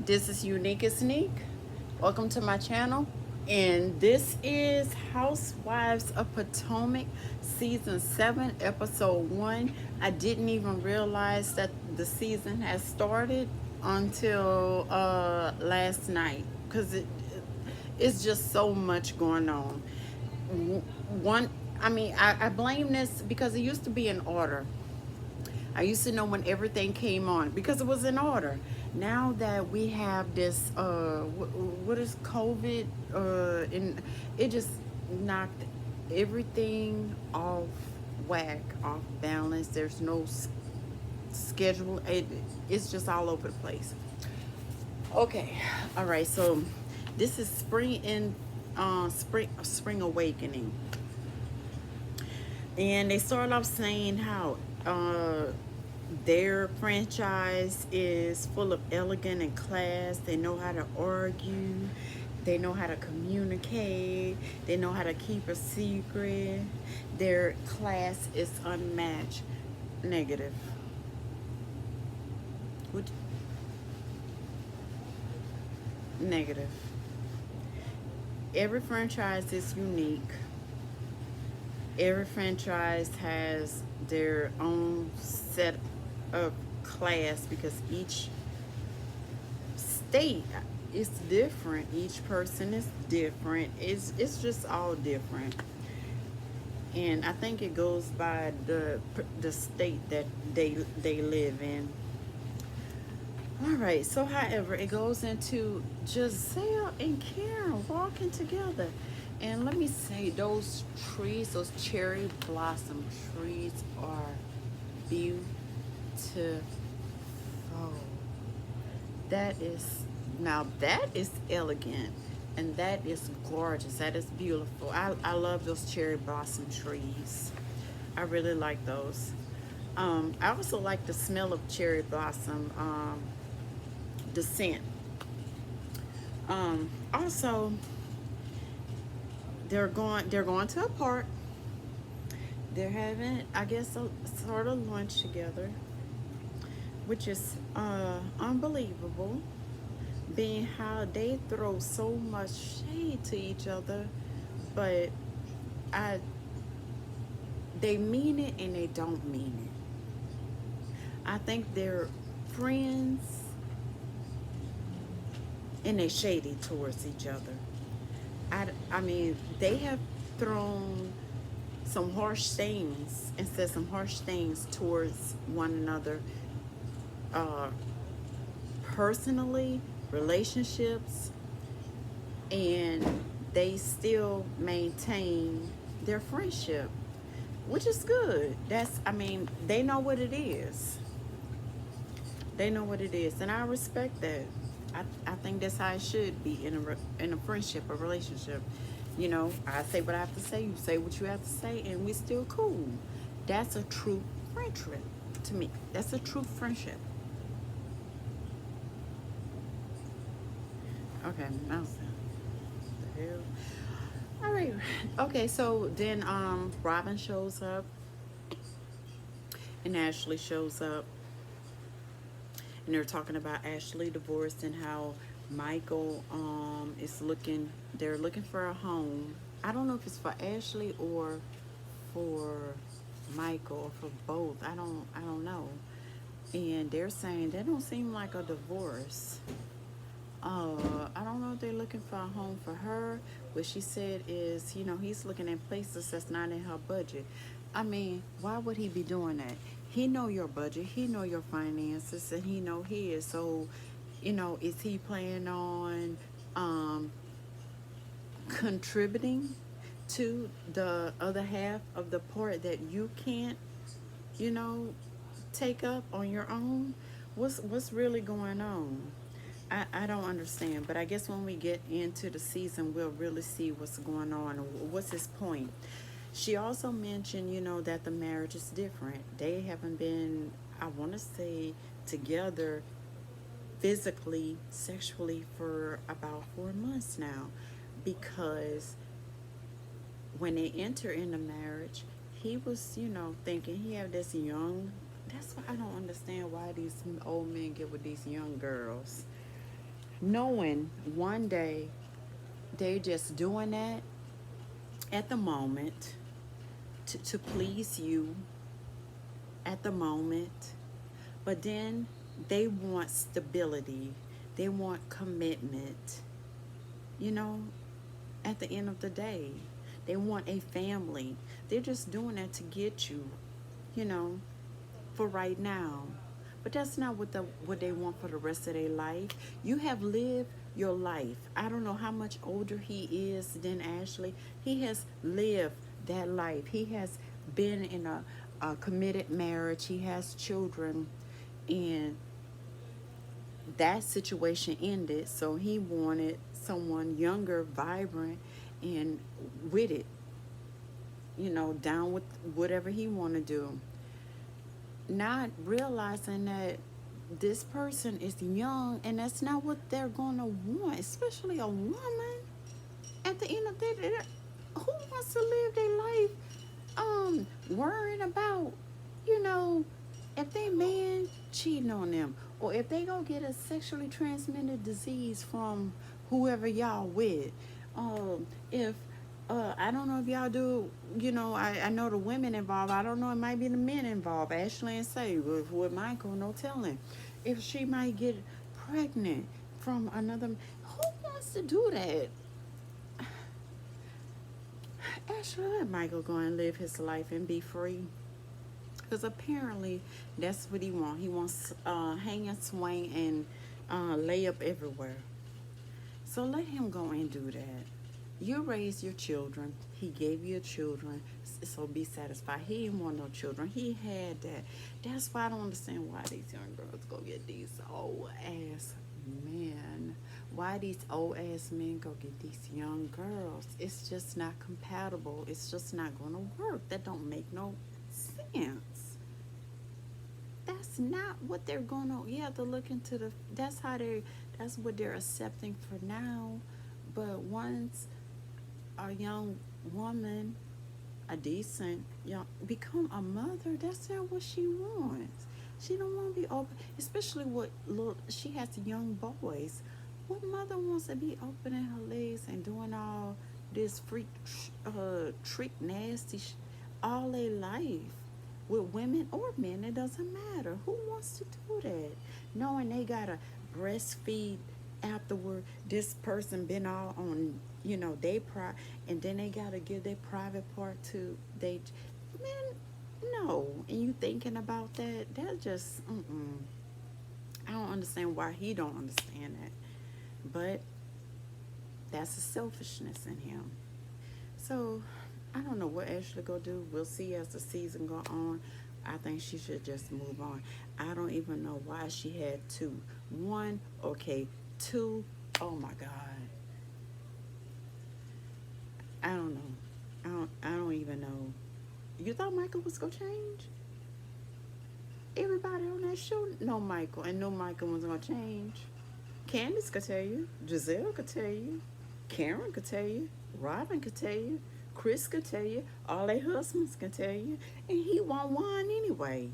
This is Unique and Sneak. Welcome to my channel. And this is Housewives of Potomac, Season 7, Episode 1. I didn't even realize that the season has started until last night because it's just so much going on. One, I blame this because it used to be in order. I used to know when everything came on because it was in order. Now that we have this, what is COVID? And it just knocked everything off whack, off balance. There's no schedule. It's just all over the place. Okay, all right. So this is spring awakening, and they start off saying how their franchise is full of elegant and class. They know how to argue. They know how to communicate. They know how to keep a secret. Their class is unmatched. Negative. Would Negative. Every franchise is unique. Every franchise has their own set of class because each state is different. Each person is different. It's just all different. And I think it goes by the state that they live in. All right, so however, it goes into Giselle and Karen walking together. And let me say, those trees, those cherry blossom trees are beautiful. That is elegant and that is gorgeous. That is beautiful. I love those cherry blossom trees. I really like those. I also like the smell of cherry blossom, the scent. Also, they're going to a park. They're having, I guess, a sort of lunch together, which is unbelievable, being how they throw so much shade to each other, but I they mean it and they don't mean it. I think they're friends and they shady towards each other. I mean, they have thrown some harsh things and said some harsh things towards one another, uh, personally, relationships, and they still maintain their friendship, which is good. They know what it is. They know what it is, and I respect that. I think that's how it should be in a friendship, a relationship. You know, I say what I have to say, you say what you have to say, and we still cool. That's a true friendship to me. That's a true friendship. Okay, mouse. The hell. All right. Okay, so then Robin shows up and Ashley shows up, and they're talking about Ashley divorced and how Michael is looking. They're looking for a home. I don't know if it's for Ashley or for Michael or for both. I don't know. And they're saying they don't seem like a divorce. I don't know if they're looking for a home for her. What she said is, he's looking at places that's not in her budget. I mean, why would he be doing that? He know your budget, he know your finances, and he know his. So, is he planning on contributing to the other half of the part that you can't, you know, take up on your own? What's really going on? I don't understand, but I guess when we get into the season, we'll really see what's going on. What's his point? She also mentioned, that the marriage is different. They haven't been, I want to say, together physically, sexually for about 4 months now, because when they enter into marriage, he was, thinking he had this young. That's why I don't understand why these old men get with these young girls. knowing one day they just doing that at the moment to please you at the moment, but then they want stability, they want commitment, you know, at the end of the day. They want a family. They're just doing that to get you, you know, for right now. But that's not what they want for the rest of their life. You have lived your life. I don't know how much older he is than Ashley. He has lived that life. He has been in a committed marriage. He has children, and that situation ended. So he wanted someone younger, vibrant, and with it, down with whatever he want to do, not realizing that this person is young and that's not what they're gonna want, especially a woman. At the end of the day, who wants to live their life worrying about, you know, if they man cheating on them, or if they gonna get a sexually transmitted disease from whoever y'all with, if I don't know if y'all do, I know the women involved. I don't know, it might be the men involved. Ashley and say with Michael, no telling. If she might get pregnant from another, who wants to do that? Ashley, let Michael go and live his life and be free. Because apparently that's what he wants. He wants hang and swing and lay up everywhere. So let him go and do that. You raised your children. He gave you children, so be satisfied. He didn't want no children. He had that. That's why I don't understand why these young girls go get these old ass men. Why these old ass men go get these young girls? It's just not compatible. It's just not gonna work. That don't make no sense. That's not what they're gonna. You have to look into the. That's what they're accepting for now. But once a young woman, a decent young, become a mother, that's not what she wants. She don't want to be open, especially with little. She has young boys. What mother wants to be opening her legs and doing all this freak, trick, nasty, all their life with women or men? It doesn't matter. Who wants to do that? Knowing they gotta breastfeed afterward, this person been all on, they and then they gotta give their private part to they, man, no. And you thinking about that just I don't understand why he don't understand that, but that's the selfishness in him. So I don't know what Ashley go do. We'll see as the season go on. I think she should just move on. I don't even know why she had two. One, okay. Two, oh my God. I don't know. I don't even know. You thought Michael was gonna change? Everybody on that show know Michael and know Michael was gonna change. Candace could tell you. Giselle could tell you. Karen could tell you. Robin could tell you. Chris could tell you. All their husbands can tell you. And he want one anyway.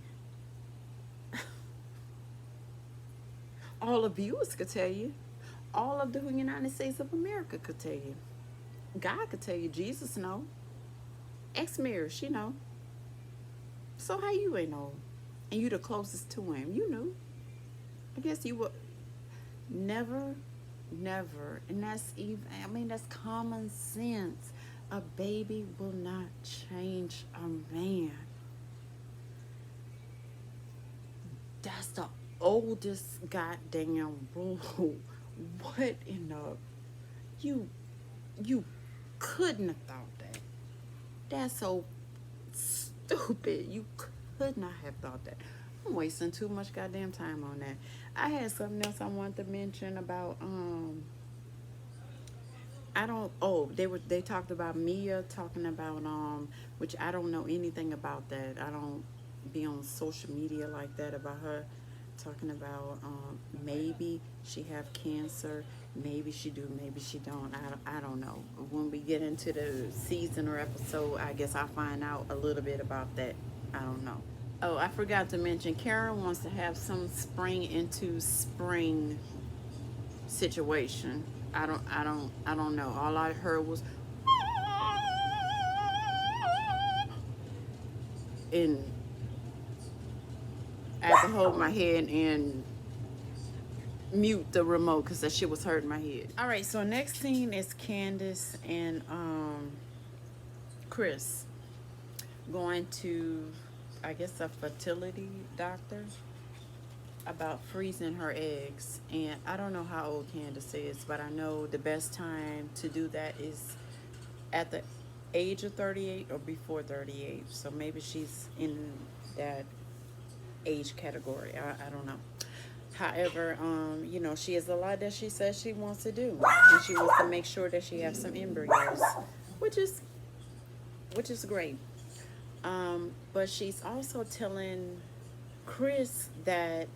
All the viewers could tell you. All of the United States of America could tell you. God could tell you. Jesus know. Ex-Mary, she know. So how you ain't know? And you the closest to him. You knew. I guess you would. Never, never. And that's that's common sense. A baby will not change a man. That's the oldest goddamn rule. What in the you couldn't have thought that. That's so stupid. You could not have thought that. I'm wasting too much goddamn time on that. I had something else I wanted to mention about I don't. Oh, they talked about Mia talking about which I don't know anything about that. I don't be on social media like that about her talking about maybe she have cancer, maybe she do, maybe she don't. I don't know. When we get into the season or episode, I guess I'll find out a little bit about that. I don't know. Oh, I forgot to mention Karen wants to have some spring into spring situation. I don't know. All I heard was, and I had to hold my head and mute the remote because that shit was hurting my head. All right, so next scene is Candace and Chris going to, I guess, a fertility doctor about freezing her eggs. And I don't know how old Candace is, but I know the best time to do that is at the age of 38 or before 38. So maybe she's in that age category. I don't know. However, you know, she has a lot that she says she wants to do, and she wants to make sure that she has some embryos, which is great. But she's also telling Chris that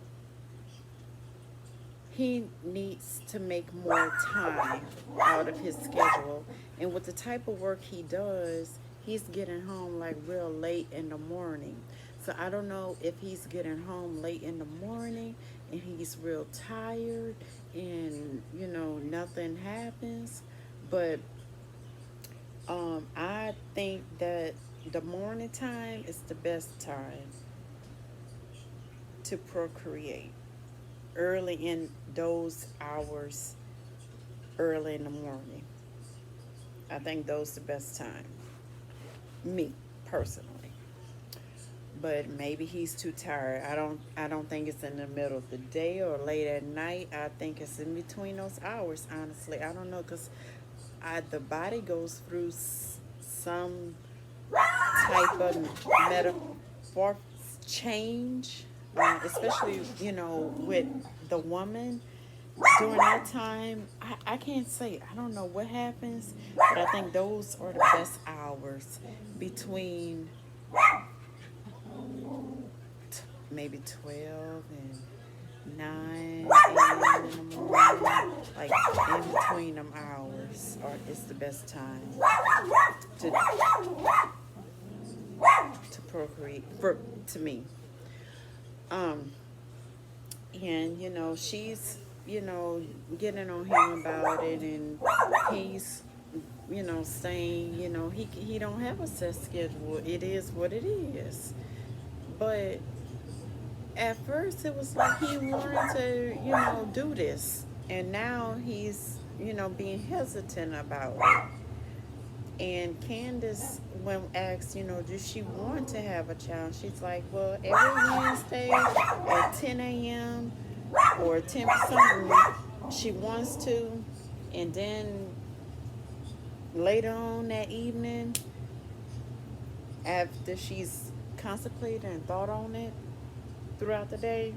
he needs to make more time out of his schedule, and with the type of work he does, he's getting home like real late in the morning. So I don't know if he's getting home late in the morning and he's real tired and, you know, nothing happens. But I think that the morning time is the best time to procreate. Early in those hours, early in the morning. I think those the best time. Me, personally. But maybe he's too tired. I don't think it's in the middle of the day or late at night. I think it's in between those hours, honestly. I don't know, because the body goes through some type of metaphor change, especially, you know, with the woman during that time. I can't say. I don't know what happens, but I think those are the best hours between maybe 12 and 9 a.m. in the morning, like in between them hours, it's the best time to procreate to me. And you know, she's, you know, getting on him about it, and he's, you know, saying, you know, he don't have a set schedule. It is what it is. But at first it was like he wanted to, you know, do this, and now he's, you know, being hesitant about it. And Candace, when asked, you know, does she want to have a child, she's like, well, every Wednesday at 10 a.m. or 10 something, she wants to. And then later on that evening, after she's contemplated and thought on it throughout the day,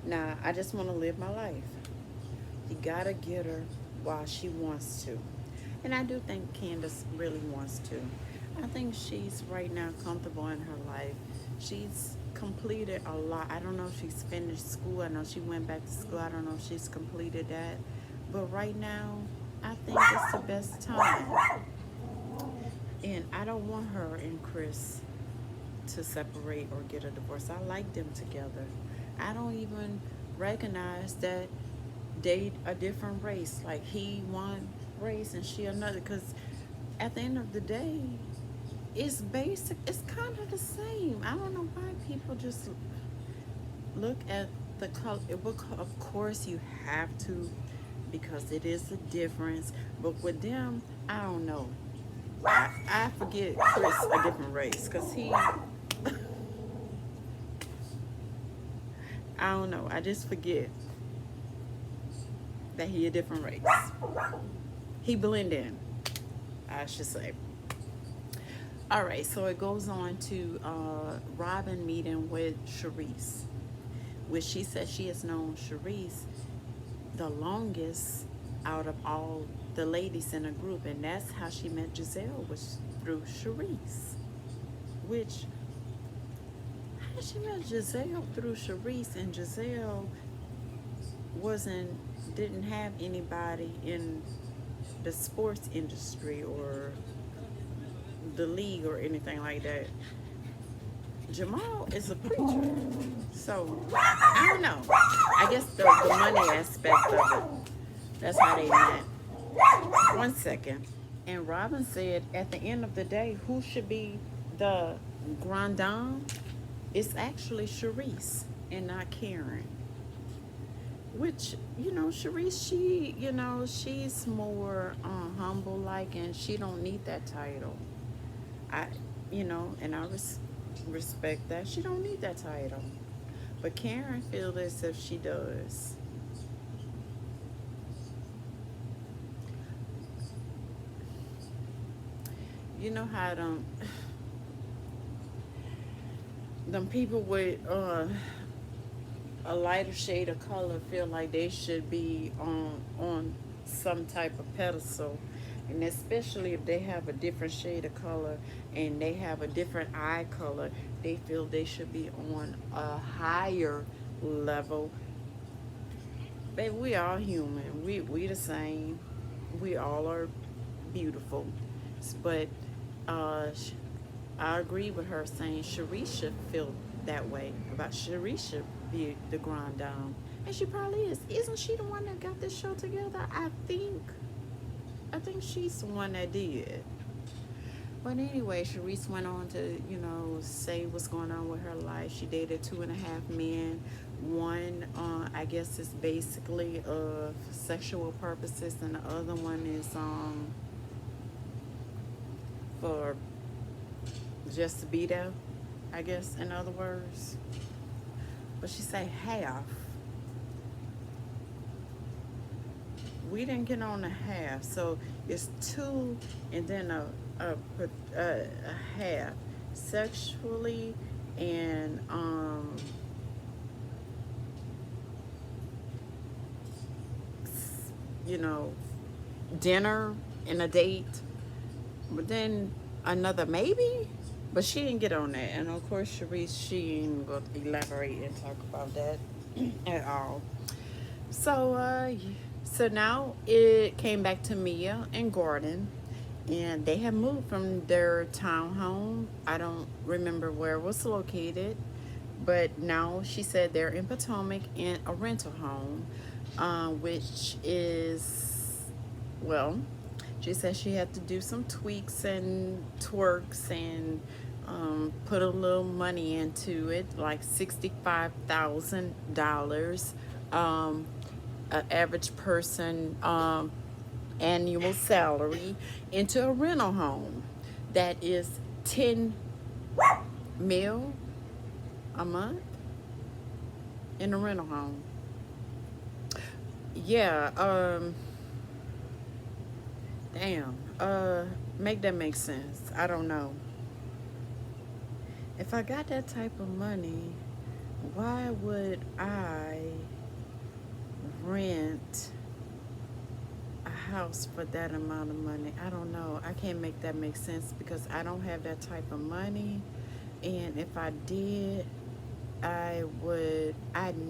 nah, I just want to live my life. You gotta get her while she wants to. And I do think Candace really wants to. I think she's right now comfortable in her life. She's completed a lot. I don't know if she's finished school. I know she went back to school. I don't know if she's completed that. But right now, I think it's the best time. And I don't want her and Chris to separate or get a divorce. I like them together. I don't even recognize that they a different race. Like, he one race and she another, because at the end of the day, it's basic, it's kind of the same. I don't know why people just look at the color. Of course you have to, because it is a difference, but with them, I don't know. I forget Chris a different race, because he I don't know, I just forget that he a different race. He blend in, I should say. All right, so it goes on to Robin meeting with Sharice, which she said she has known Sharice the longest out of all the ladies in the group, and that's how she met Giselle, was through Sharice. Which, how did she met Giselle through Sharice, and Giselle didn't have anybody in the sports industry or the league or anything like that. Jamal is a preacher, so I don't know. I guess the money aspect of it That's how they met. 1 second. And Robin said, at the end of the day, who should be the grand dame? It's actually Sharice and not Karen. Which, Sharice, she's more humble like, and she don't need that title. I, and I respect that. She don't need that title. But Karen feels as if she does. You know how them people with a lighter shade of color feel like they should be on some type of pedestal, and especially if they have a different shade of color and they have a different eye color, they feel they should be on a higher level. Baby, we all human. We the same. We all are beautiful. But uh, I agree with her saying Sharice should feel that way about Sharice should be the grand dame. And she probably is. Isn't she the one that got this show together? I think she's the one that did. But anyway, Sharice went on to, say what's going on with her life. She dated 2.5 men. One, I guess, is basically of sexual purposes, and the other one is for just to be there, I guess, in other words. But she say half. We didn't get on the half, so it's two and then a half sexually and dinner and a date, but then another maybe. But she didn't get on that, and of course, Sharice, she ain't gonna elaborate and talk about that at all. So now it came back to Mia and Gordon, and they had moved from their townhome. I don't remember where it was located, but now she said they're in Potomac in a rental home, which is, well, she said she had to do some tweaks and twerks and put a little money into it, like $65,000. An average person annual salary into a rental home that is 10 mil a month in a rental home. Yeah, damn. Make that make sense. I don't know. If I got that type of money, why would I rent a house for that amount of money? I don't know. I can't make that make sense because I don't have that type of money. And if I did, I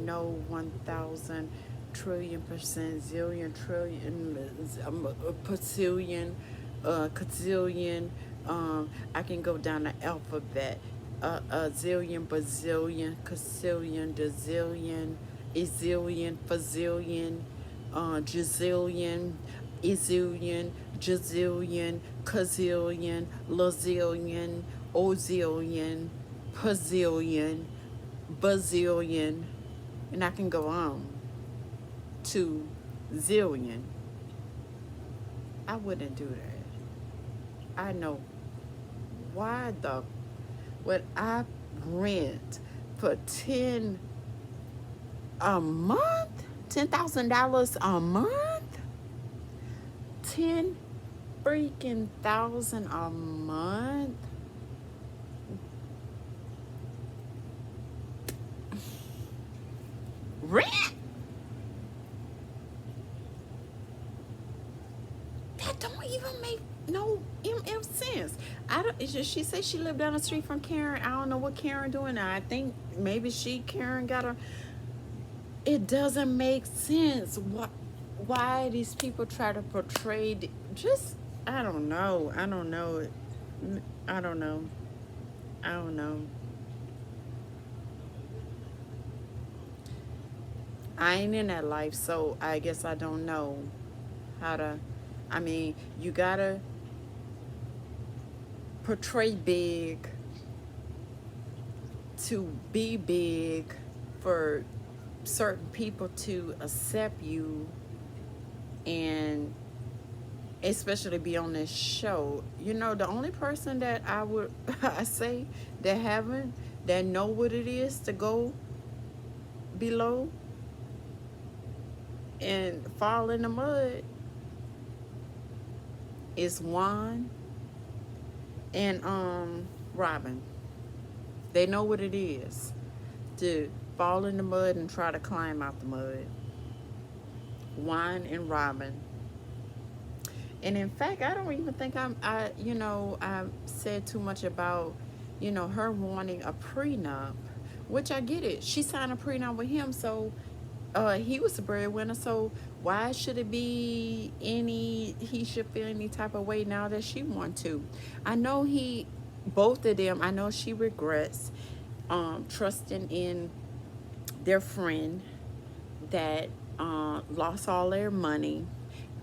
know 1,000 trillion percent, zillion, trillion, quadrillion. I can go down the alphabet. A zillion, bazillion, casillion, dazillion, ezillion, fazillion, jazillion, izillion, jazillion, kazillion, lazillion, ozillion, pazillion, bazillion, and I can go on to zillion. I wouldn't do that. I know why the would I rent for 10 a month? $10,000 a month? 10 freaking thousand a month? Rent? That don't even make no sense. She said she lived down the street from Karen. I don't know what Karen doing now. I think maybe Karen got her. It doesn't make sense. Why these people try to portray just, I don't know. I don't know. I don't know. I don't know. I ain't in that life, so I guess I don't know how to. I mean, you gotta portray big to be big for certain people to accept you, and especially be on this show. You know, the only person that I would I say that haven't, that know what it is to go below and fall in the mud is Juan and Robin. They know what it is to fall in the mud and try to climb out the mud. Juan and Robin. And in fact, I don't even think I said too much about, her wanting a prenup, which I get it. She signed a prenup with him, so he was the breadwinner. So why should it be he should feel any type of way now that she want to? I know both of them, I know she regrets trusting in their friend that lost all their money.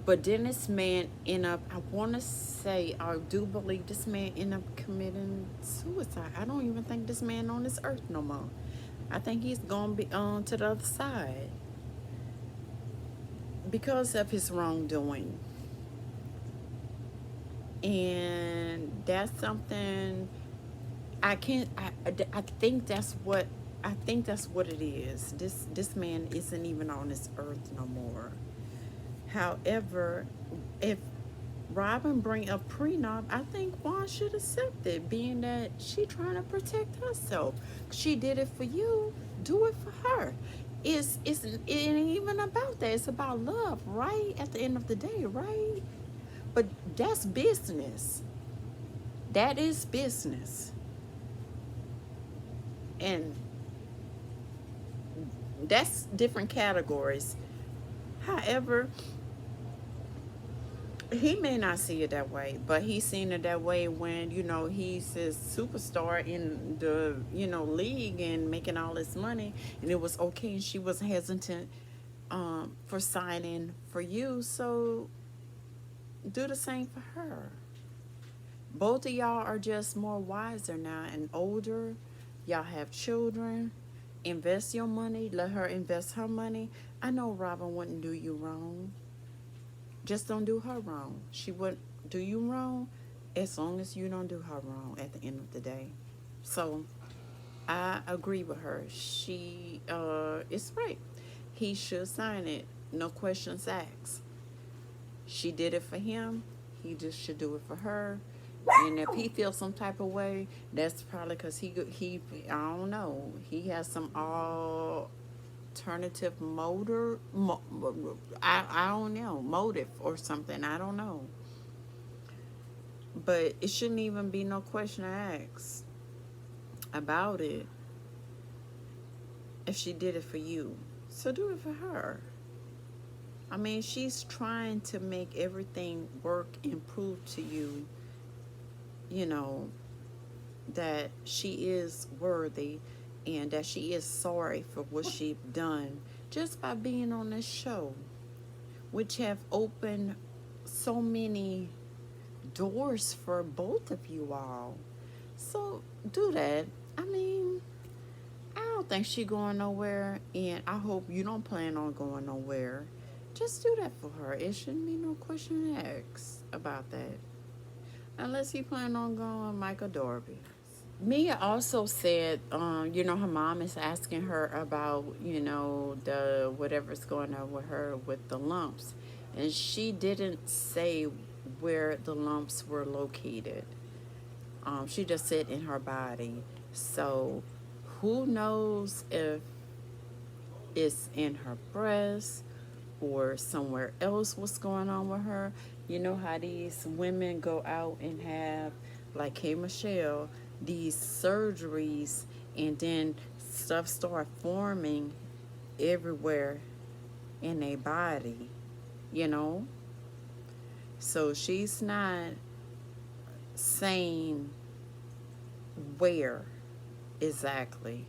But then this man end up, I want to say, I do believe this man end up committing suicide. I don't even think this man on this earth no more. I think he's going to be on to the other side because of his wrongdoing. And that's something I can't, I think that's what, I think that's what it is. This man isn't even on this earth no more. However, if Robin bring up prenup, I think Juan should accept it, being that she trying to protect herself. She did it for you, do it for her. It ain't even about that. It's about love, right? At the end of the day, right? But that's business. That is business. And that's different categories. However, he may not see it that way, but he's seen it that way when, he's his superstar in the, league and making all this money, and it was okay, and she was hesitant for signing for you. So do the same for her. Both of y'all are just more wiser now and older. Y'all have children. Invest your money. Let her invest her money. I know Robin wouldn't do you wrong. Just don't do her wrong. She wouldn't do you wrong as long as you don't do her wrong at the end of the day. So I agree with her. She is right. He should sign it. No questions asked. She did it for him. He just should do it for her. And if he feels some type of way, that's probably because he I don't know. He has some alternative I don't know, motive or something. I don't know. But it shouldn't even be no question asked about it if she did it for you. So do it for her. I mean, she's trying to make everything work and prove to you, you know, that she is worthy and that she is sorry for what she's done just by being on this show, which have opened so many doors for both of you all. So do that. I mean, I don't think she going nowhere, and I hope you don't plan on going nowhere. Just do that for her. It shouldn't be no question asked about that. Unless he plan on going Michael Dorby. Mia also said, her mom is asking her about, the whatever's going on with her with the lumps. And she didn't say where the lumps were located. She just said in her body. So who knows if it's in her breast or somewhere else what's going on with her. You know how these women go out and have, like K. Michelle, these surgeries, and then stuff start forming everywhere in their body, you know? So she's not saying where exactly.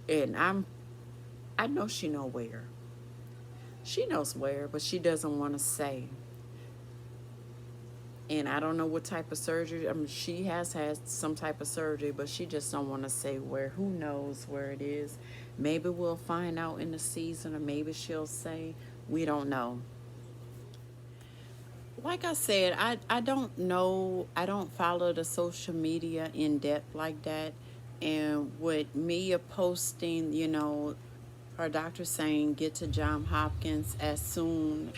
And I'm I know she know where. She knows where, but she doesn't want to say. And I don't know what type of surgery. I mean, she has had some type of surgery, but she just don't want to say where. Who knows where it is? Maybe we'll find out in the season, or maybe she'll say. We don't know. Like I said, I don't know. I don't follow the social media in depth like that. And with Mia posting, her doctor saying get to John Hopkins as soon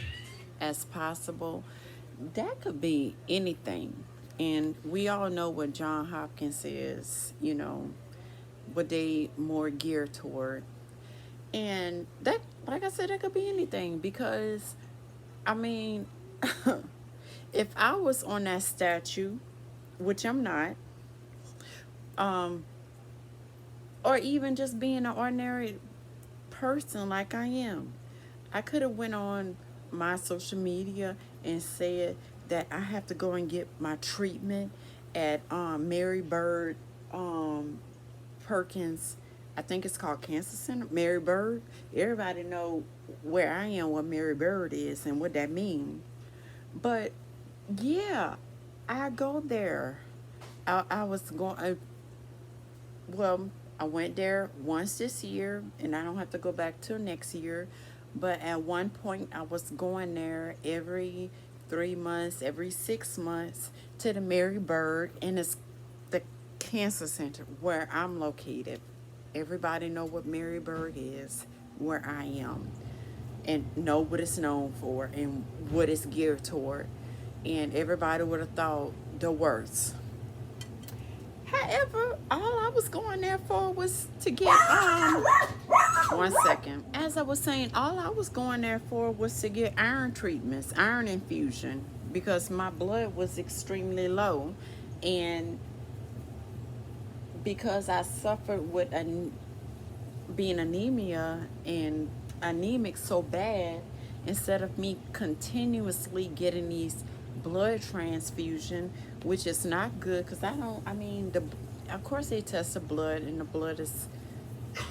as possible, that could be anything. And we all know what John Hopkins is, what they more geared toward. And that, like I said, that could be anything because, I mean, if I was on that statue, which I'm not, um, or even just being an ordinary person like I am, I could have went on my social media and said that I have to go and get my treatment at Mary Bird Perkins. I think it's called Cancer Center. Mary Bird. Everybody know where I am, what Mary Bird is, and what that means. But yeah, I go there. I was going. Well, I went there once this year, and I don't have to go back till next year. But at one point, I was going there every 3 months, every 6 months to the Mary Bird, and it's the cancer center where I'm located. Everybody know what Mary Bird is, where I am, and know what it's known for and what it's geared toward. And everybody would have thought the worst. However, all I was going there for was to get one second. As I was saying, all I was going there for was to get iron treatments, iron infusion, because my blood was extremely low, and because I suffered with being anemia and anemic so bad, instead of me continuously getting these blood transfusion, which is not good because I mean, of course they test the blood and the blood is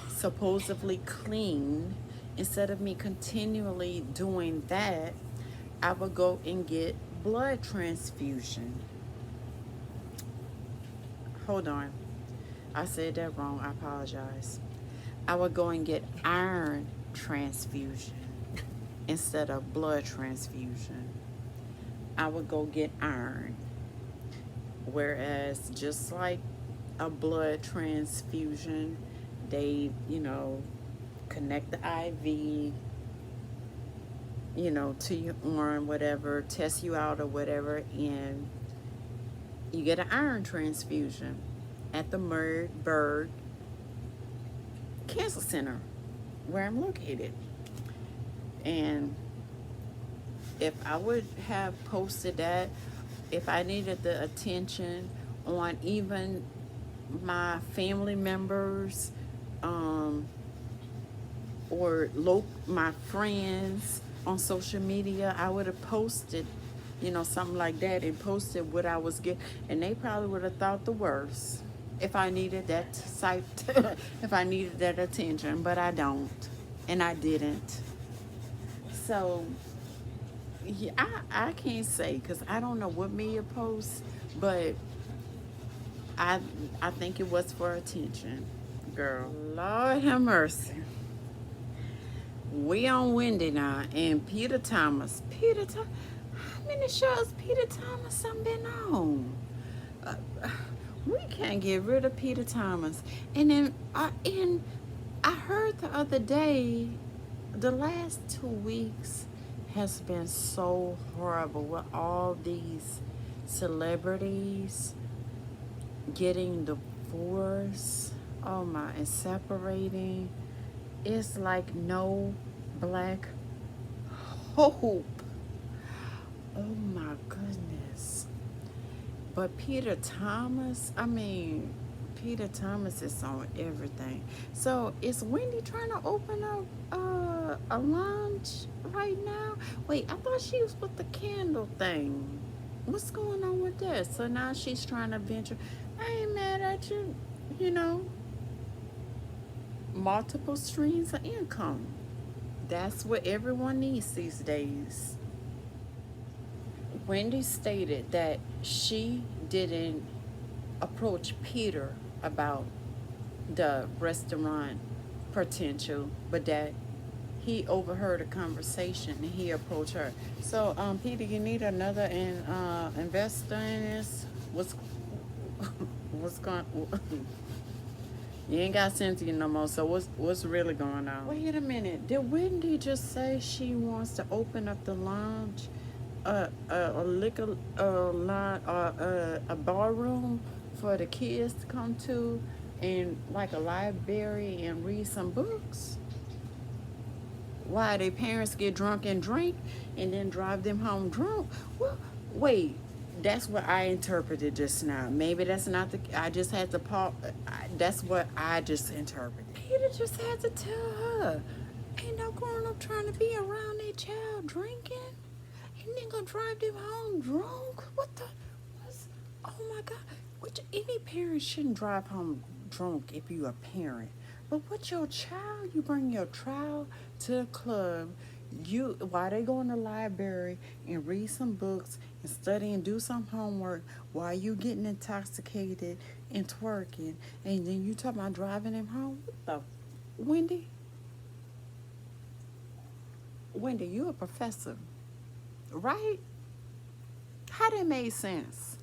supposedly clean. Instead of me continually doing that, I would go and get blood transfusion. Hold on. I said that wrong. I apologize. I would go and get iron transfusion instead of blood transfusion. I would go get iron. Whereas just like a blood transfusion, they, connect the IV, to your arm, whatever, test you out or whatever, and you get an iron transfusion at the Bird Cancer Center where I'm located. And if I would have posted that, if I needed the attention on even my family members, or my friends on social media, I would have posted, something like that, and posted what I was getting, and they probably would have thought the worst if I needed that site, if I needed that attention, but I don't, and I didn't. So yeah, I can't say because I don't know what Mia posts, but I think it was for attention, girl. Lord have mercy. We on Wendy now, and Peter Thomas. How many shows Peter Thomas done been on? Uh, we can't get rid of Peter Thomas. And then I heard the other day, the last 2 weeks has been so horrible with all these celebrities getting divorced. Oh my, and separating. It's like no black hope. Oh my goodness. But Peter Thomas, Peter Thomas is on everything. So is Wendy trying to open up a lounge right now? Wait, I thought she was with the candle thing. What's going on with that? So now she's trying to venture. I ain't mad at you, you know. multiple streams of income. That's what everyone needs these days. Wendy stated that she didn't approach Peter about the restaurant potential, but that he overheard a conversation and he approached her. So, Peter, you need another investor in this? What's what's going? You ain't got Cynthia no more. So what's really going on? Wait a minute. Did Wendy just say she wants to open up the lounge, a liquor line, a bar room for the kids to come to, and like a library and read some books? Why their parents get drunk and drink, and then drive them home drunk? Well, wait. That's what I interpreted just now. Maybe that's not the. I just had to pause. That's what I just interpreted. Peter just had to tell her, ain't no grown up trying to be around their child drinking, and then gonna drive them home drunk. What the? What's, oh my God! Which any parent shouldn't drive home drunk if you're a parent. But with your child, you bring your child to the club. You while they go in the library and read some books and study and do some homework while you getting intoxicated and twerking, and then you talking about driving him home. What the, Wendy? Wendy, you a professor, right? How that made sense?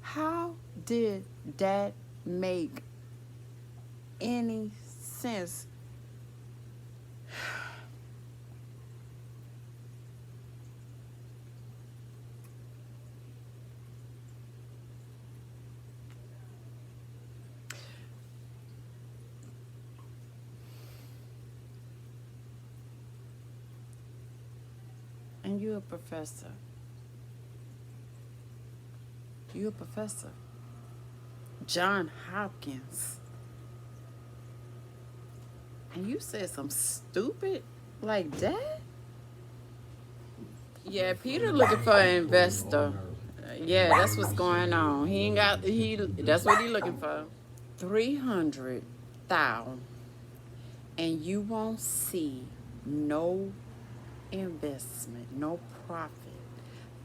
How did that make any sense? And you a professor. You a professor. John Hopkins. And you said some stupid like that? Yeah, Peter looking for an investor. Yeah, that's what's going on. He ain't got that's what he looking for. 300,000, and you won't see no investment, no profit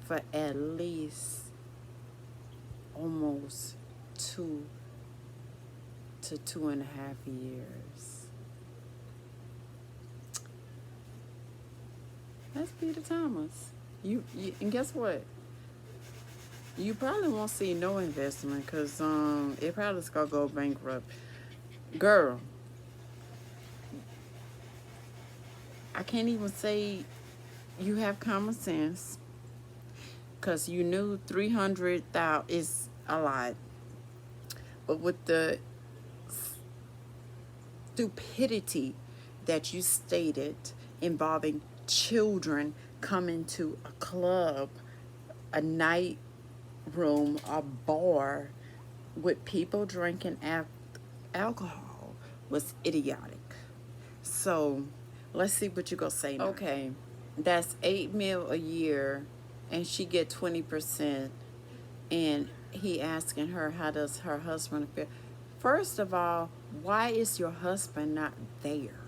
for at least almost 2 to 2.5 years. That's Peter Thomas. You and guess what? You probably won't see no investment because it probably is gonna go bankrupt. Girl, I can't even say you have common sense because you knew 300,000 is a lot, but with the stupidity that you stated involving children coming to a club, a night room, a bar with people drinking alcohol was idiotic. So let's see what you gonna say now. Okay, that's 8 mil a year, and she get 20%. And he asking her, how does her husband feel? First of all, why is your husband not there?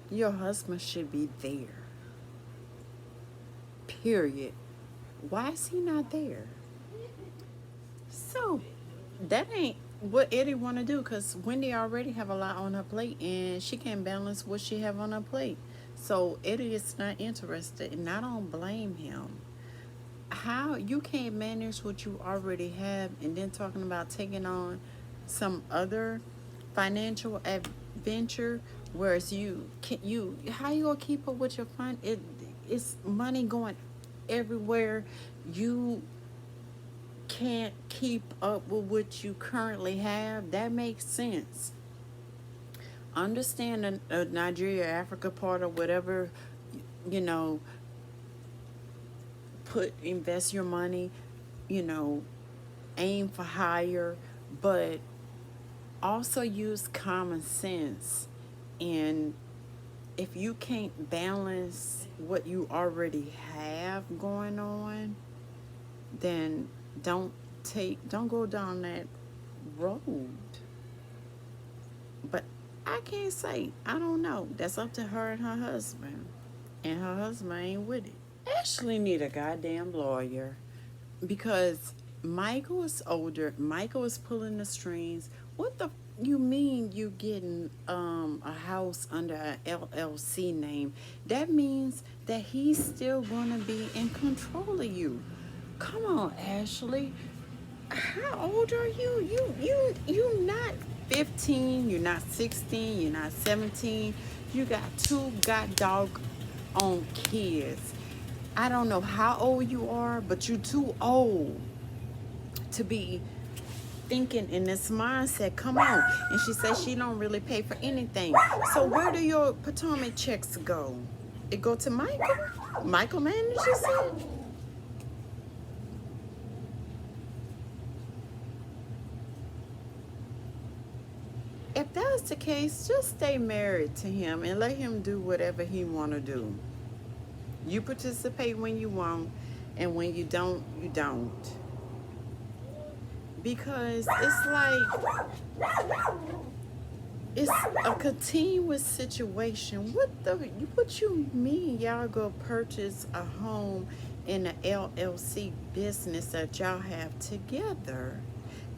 Your husband should be there. Period. Why is he not there? So that ain't what Eddie want to do, because Wendy already have a lot on her plate and she can't balance what she have on her plate. So Eddie is not interested, and I don't blame him. How you can't manage what you already have and then talking about taking on some other financial adventure, whereas you can you how you gonna keep up with your fund? It's money going everywhere. You can't keep up with what you currently have. That makes sense. Understand the Nigeria, Africa part or whatever, you know, invest your money, you know, aim for higher, but also use common sense. And if you can't balance what you already have going on, then don't go down that road. But I can't say. I don't know. That's up to her and her husband. And her husband ain't with it. Ashley need a goddamn lawyer. Because Michael is older. Michael is pulling the strings. What the you mean you getting a house under a LLC name? That means that he's still gonna be in control of you. Come on, Ashley. How old are you? You not 15, you're not 16, you're not 17. You got two god dog on kids. I don't know how old you are, but you're too old to be thinking in this mindset. Come on. And she says she don't really pay for anything. So where do your Potomac checks go? It go to Michael? Michael manages it? If that's the case, just stay married to him and let him do whatever he want to do. You participate when you want, and when you don't, you don't. Because it's like it's a continuous situation. What you mean y'all go purchase a home in an LLC business that y'all have together?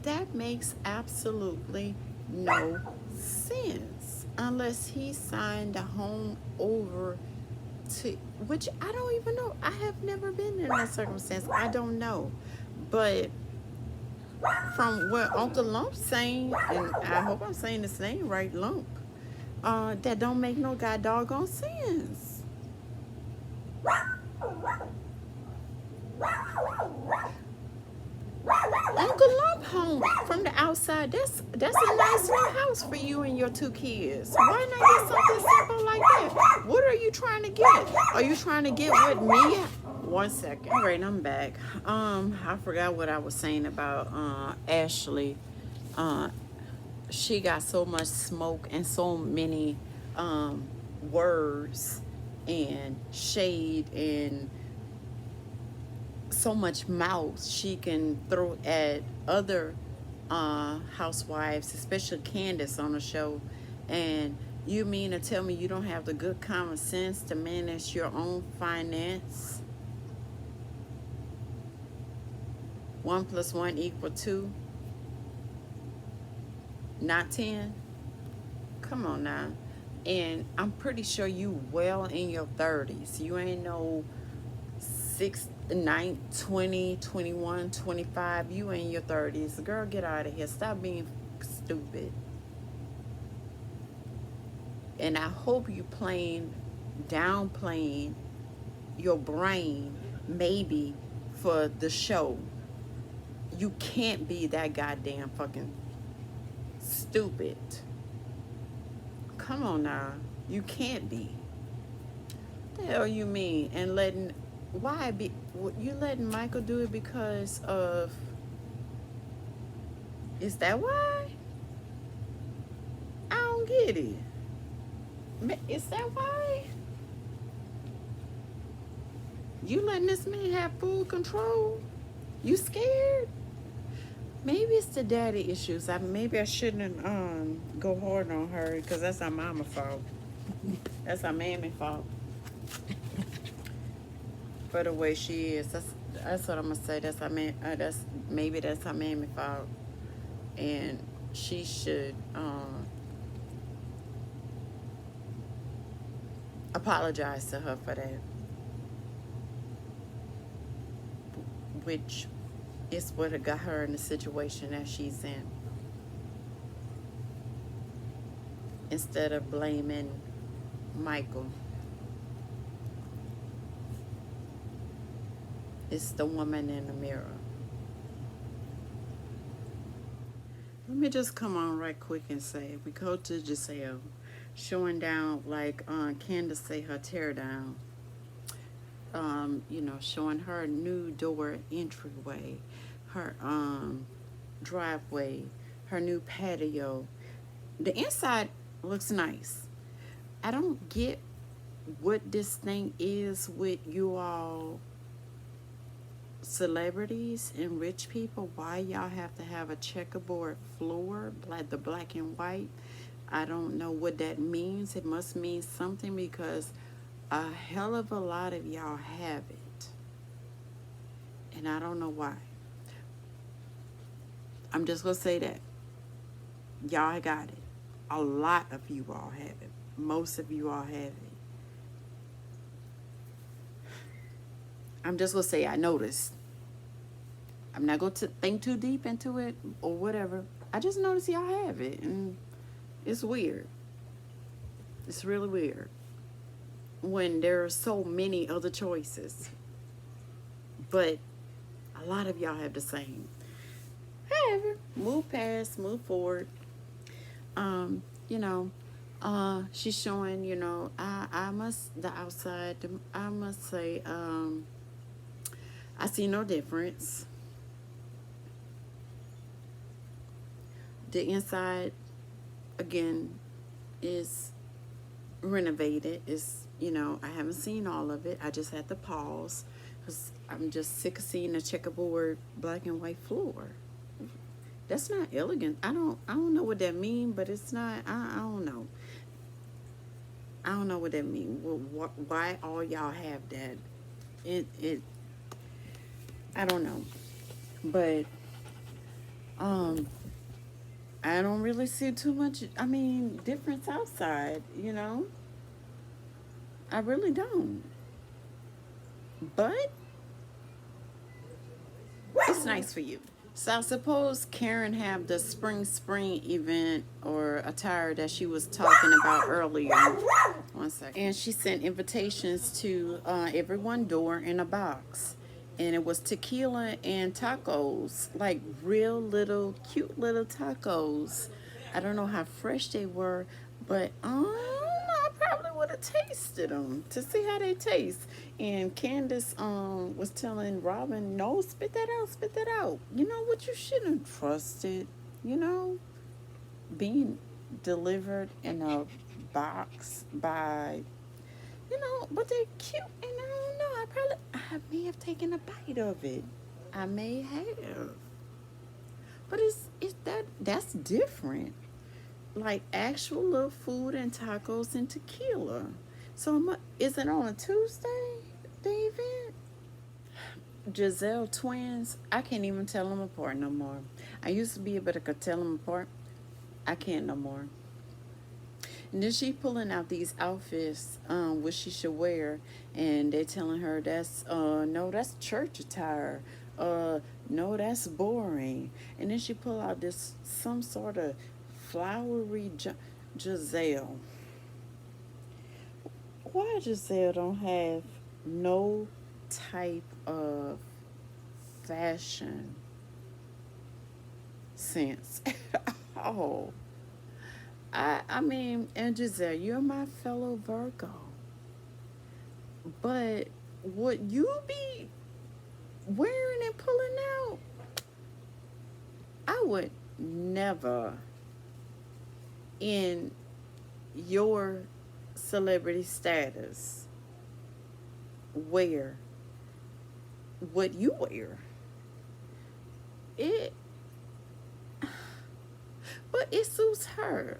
That makes absolutely no sense unless he signed the home over to, which I don't even know. I have never been in that circumstance. I don't know. But from what Uncle Lump's saying, and I hope I'm saying his name right, Lump, that don't make no god doggone sense. Uncle Lump home from the outside, that's a nice little house for you and your two kids. Why not get something simple like that? What are you trying to get? Are you trying to get what me? One second. All right, I'm back. I forgot what I was saying about Ashley. Uh, she got so much smoke and so many words and shade and so much mouth she can throw at other housewives, especially Candace on the show. And you mean to tell me you don't have the good common sense to manage your own finance? 1 + 1 = 2, not 10. Come on now. And I'm pretty sure you well in your 30s. You ain't no 6, 9, 20, 21, 25. You in your 30s. Girl, get out of here. Stop being stupid. And I hope you downplaying your brain maybe for the show. You can't be that goddamn fucking stupid. Come on now. You can't be. What the hell you mean? And you letting Michael do it because of, is that why? I don't get it. Is that why? You letting this man have full control? You scared? Maybe it's the daddy issues. Maybe I shouldn't go hard on her because that's our mama fault. That's our mammy fault. For the way she is. That's what I'm gonna say. That's our mammy fault. And she should apologize to her for that. Which is what got her in the situation that she's in. Instead of blaming Michael. It's the woman in the mirror. Let me just come on right quick and say, we go to Giselle, showing down like Candace say her tear down. Showing her new door entryway, her driveway, her new patio. The inside looks nice. I don't get what this thing is with you all celebrities and rich people. Why y'all have to have a checkerboard floor, like the black and white. I don't know what that means. It must mean something because a hell of a lot of y'all have it. And I don't know why. I'm just going to say that. Y'all got it. A lot of you all have it. Most of you all have it. I'm just going to say I noticed. I'm not going to think too deep into it or whatever. I just noticed y'all have it. And it's weird. It's really weird. When there are so many other choices. But a lot of y'all have the same. However, move past, move forward. You know, she's showing, you know, I must, the outside, I must say, I see no difference. The inside, again, is renovated. Is, you know, I haven't seen all of it. I just had to pause because I'm just sick of seeing a checkerboard black and white floor. That's not elegant. I don't know what that means, but it's not. I don't know. I don't know what that means. Well, why all y'all have that? It. I don't know, but I don't really see too much. I mean, difference outside. You know, I really don't. But it's nice for you. So I suppose Karen have the spring event or attire that she was talking about earlier. One second. And she sent invitations to everyone door in a box. And it was tequila and tacos, like real little, cute little tacos. I don't know how fresh they were, but I probably would have tasted them to see how they taste. And Candace was telling Robin, no, spit that out, spit that out. You know what, you shouldn't trust it, you know, being delivered in a box by, you know, but they're cute, and I don't know, I may have taken a bite of it. I may have. But that's different. Like actual little food and tacos and tequila. So is it on a Tuesday, the event? Giselle twins, I can't even tell them apart no more. I used to be able to tell them apart. I can't no more. And then she pulling out these outfits, what she should wear, and they're telling her that's no, that's church attire. No, that's boring. And then she pull out this some sort of flowery Giselle. Why Giselle don't have no type of fashion sense at all? I mean, and Giselle, you're my fellow Virgo. But what you be wearing and pulling out, I would never in your celebrity status wear what you wear. But it suits her.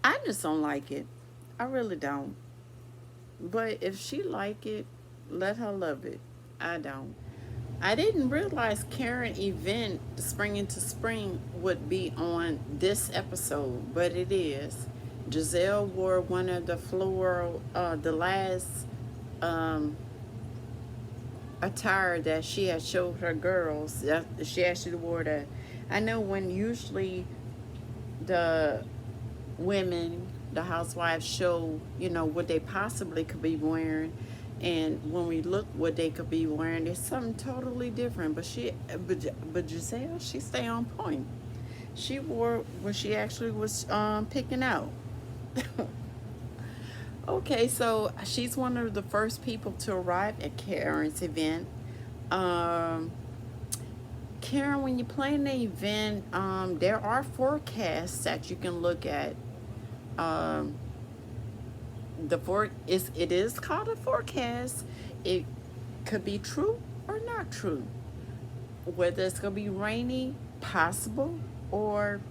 I just don't like it. I really don't. But if she like it, let her love it. I don't. I didn't realize Karen event Spring into Spring would be on this episode, but it is. Giselle wore one of the floral, the last attire that she had showed her girls. She actually wore that. I know when usually the women, the housewives show, you know, what they possibly could be wearing, and when we look what they could be wearing, it's something totally different. But Giselle, she stay on point. She wore what she actually was picking out. Okay, so she's one of the first people to arrive at Karen's event. Karen, when you're playing the event, there are forecasts that you can look at. It is called a forecast. It could be true or not true. Whether it's gonna be rainy, possible, or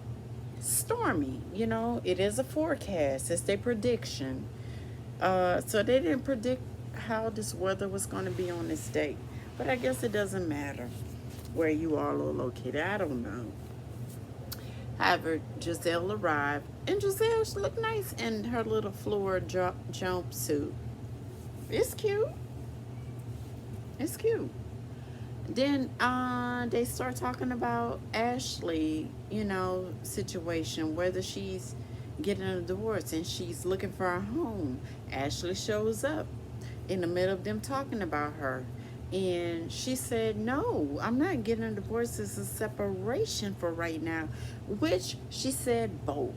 stormy. You know, it is a forecast. It's their prediction. So they didn't predict how this weather was going to be on this day. But I guess it doesn't matter where you all are located. I don't know. However, Giselle arrived, and Giselle, she looked nice in her little floor jumpsuit. It's cute. It's cute. Then they start talking about Ashley, you know, situation, whether she's getting a divorce and she's looking for a home. Ashley shows up in the middle of them talking about her. And she said, no, I'm not getting a divorce. It's a separation for right now, which she said both.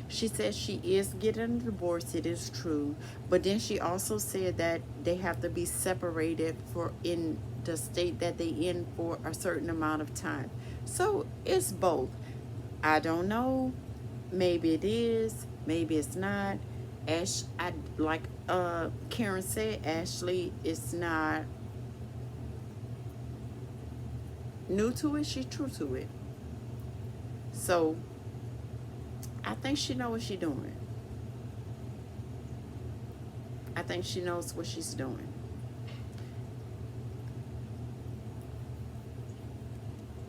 She said she is getting a divorce, it is true, but then she also said that they have to be separated for in the state that they in for a certain amount of time. So it's both. I don't know. Maybe it is, maybe it's not. I like Karen said, Ashley is not new to it, she's true to it. So I think she knows what she's doing. I think she knows what she's doing.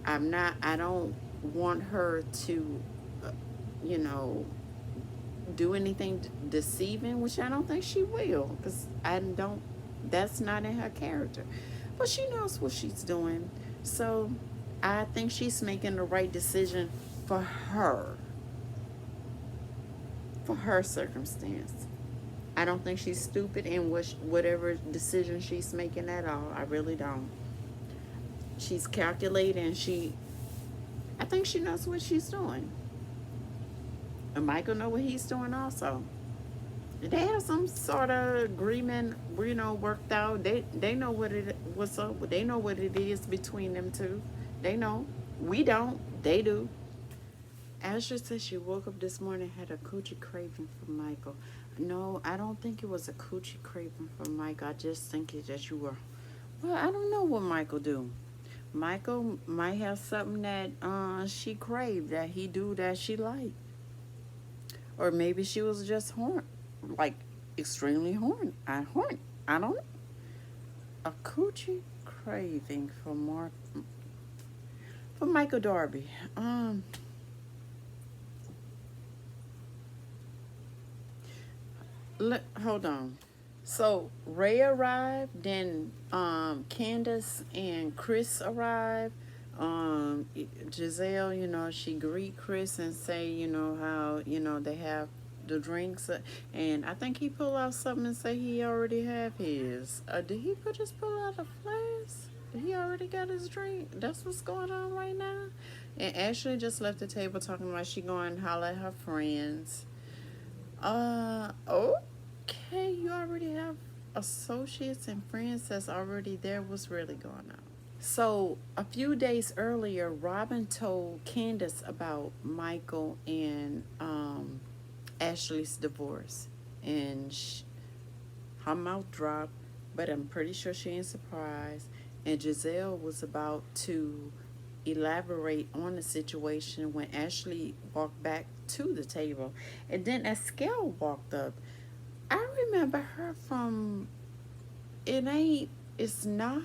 I don't want her to, uh, you know, do anything deceiving, which I don't think she will, because that's not in her character. But she knows what she's doing. So I think she's making the right decision for her circumstance. I don't think she's stupid in whatever decision she's making at all. I really don't. She's calculating. I think she knows what she's doing. And Michael know what he's doing also. They have some sort of agreement, you know, worked out. They know what's up. They know what it is between them two. They know. We don't. They do. Ashley said she woke up this morning had a coochie craving for Michael. No, I don't think it was a coochie craving for Michael. I just think it that you were. Well, I don't know what Michael do. Michael might have something that she craved that he do that she liked, or maybe she was just like extremely horny. I don't know. A coochie craving for Michael Darby. Hold on. So Ray arrived, then Candace and Chris arrived. Giselle, you know, she greet Chris and say, you know, how, you know, they have the drinks, and I think he pulled out something and say he already have his. Did he just pull out a flask? He already got his drink. That's what's going on right now. And Ashley just left the table talking about she going to holler at her friends. Okay, you already have associates and friends that's already there. What's really going on? So, a few days earlier, Robin told Candace about Michael and Ashley's divorce. And her mouth dropped, but I'm pretty sure she ain't surprised. And Giselle was about to elaborate on the situation when Ashley walked back to the table. And then as Skell walked up, I remember her from, it's not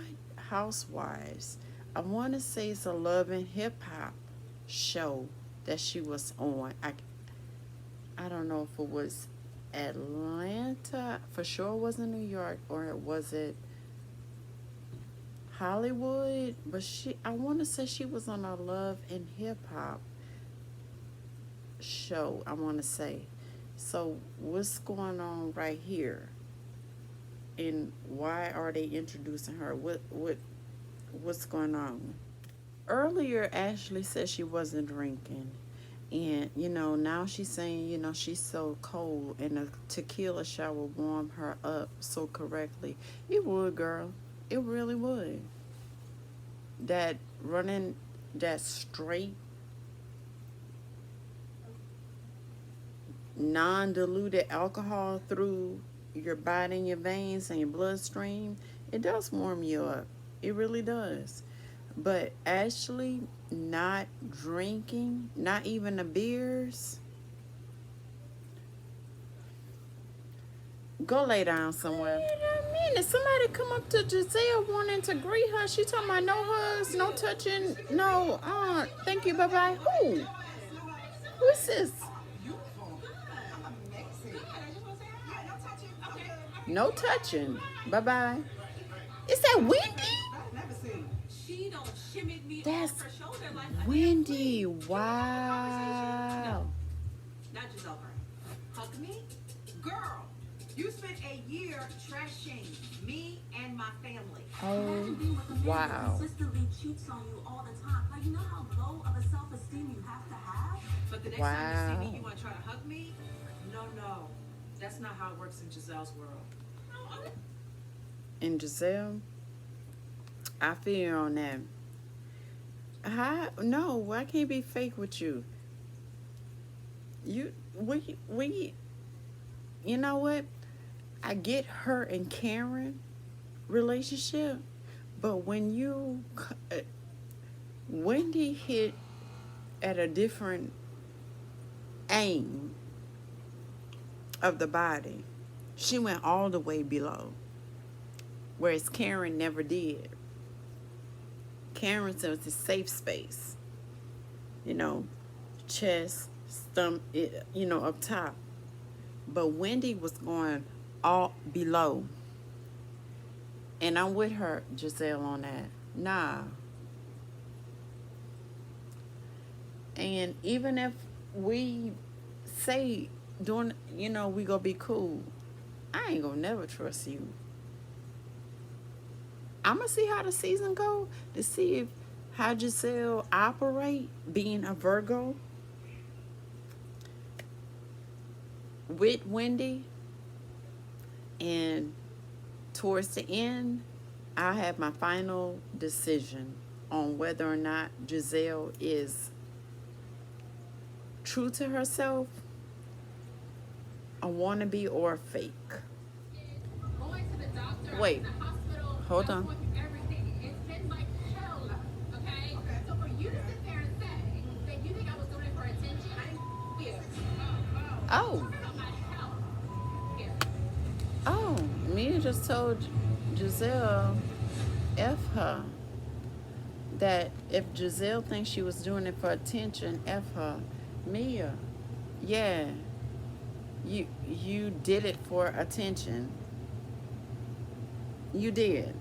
Housewives. I want to say it's a Love and Hip Hop show that she was on. I don't know if it was Atlanta. For sure it wasn't New York, or was it Hollywood? But I want to say she was on a Love and Hip Hop show, I want to say. So what's going on right here? And why are they introducing her? What's going on? Earlier, Ashley said she wasn't drinking. And, you know, now she's saying, you know, she's so cold and a tequila shot will warm her up so correctly. It would, girl. It really would. That straight, non-diluted alcohol through your body and your veins and your bloodstream, it does warm you up. It really does. But Ashley, not drinking, not even the beers. Go lay down somewhere. Wait a minute. Somebody come up to Giselle wanting to greet her. She talking about no hugs, no touching, no, thank you, bye-bye. Who? Who is this? No touching. Bye-bye. Is that Wendy? That's Wendy. Wow. Not Giselle Bryant. Hug me? Girl, you spent a year trashing me and my family. Oh, wow. Consistently cheats on you all the time. Like, you know how low of a self-esteem you have to have? But the next time you see me, you want to try to hug me? No. That's not how it works in Giselle's world. In Giselle, I feel you on that. No, I can't be fake with you. We, you know what? I get her and Karen relationship, but when Wendy hit at a different aim of the body, she went all the way below, whereas Karen never did. Karen was a safe space, chest, stomach, up top. But Wendy was going all below. And I'm with her, Giselle, on that. Nah. And even if we say, we gonna be cool, I ain't gonna never trust you. I'm gonna see how the season go to see how Giselle operate, being a Virgo with Wendy. And towards the end, I'll have my final decision on whether or not Giselle is true to herself, a wannabe, or a fake. Wait, hold on. Oh, Mia just told Giselle, F her. That if Giselle thinks she was doing it for attention, F her. Mia, yeah, you did it for attention. You did.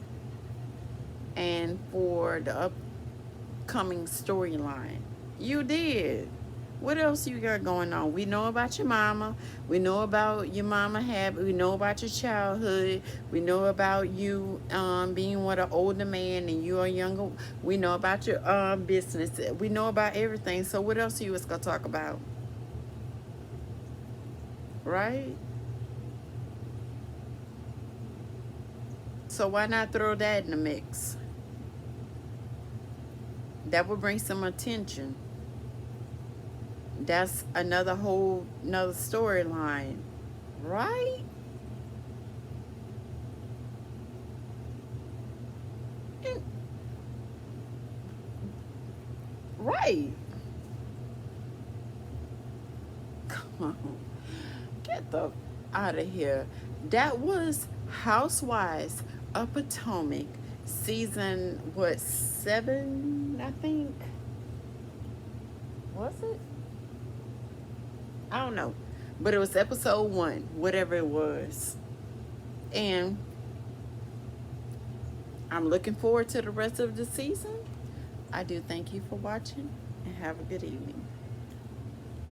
And for the upcoming storyline, you did. What else you got going on? We know about your mama. We know about your mama habit. We know about your childhood. We know about you being with an older man and you are younger. We know about your business. We know about everything. So what else you was gonna talk about? Right? So why not throw that in the mix? That would bring some attention. That's another storyline, right? And, right. Come on. Get the out of here. That was Housewives of Potomac, season 7, I think. Was it? I don't know. But it was episode 1, whatever it was. And I'm looking forward to the rest of the season. I do thank you for watching and have a good evening.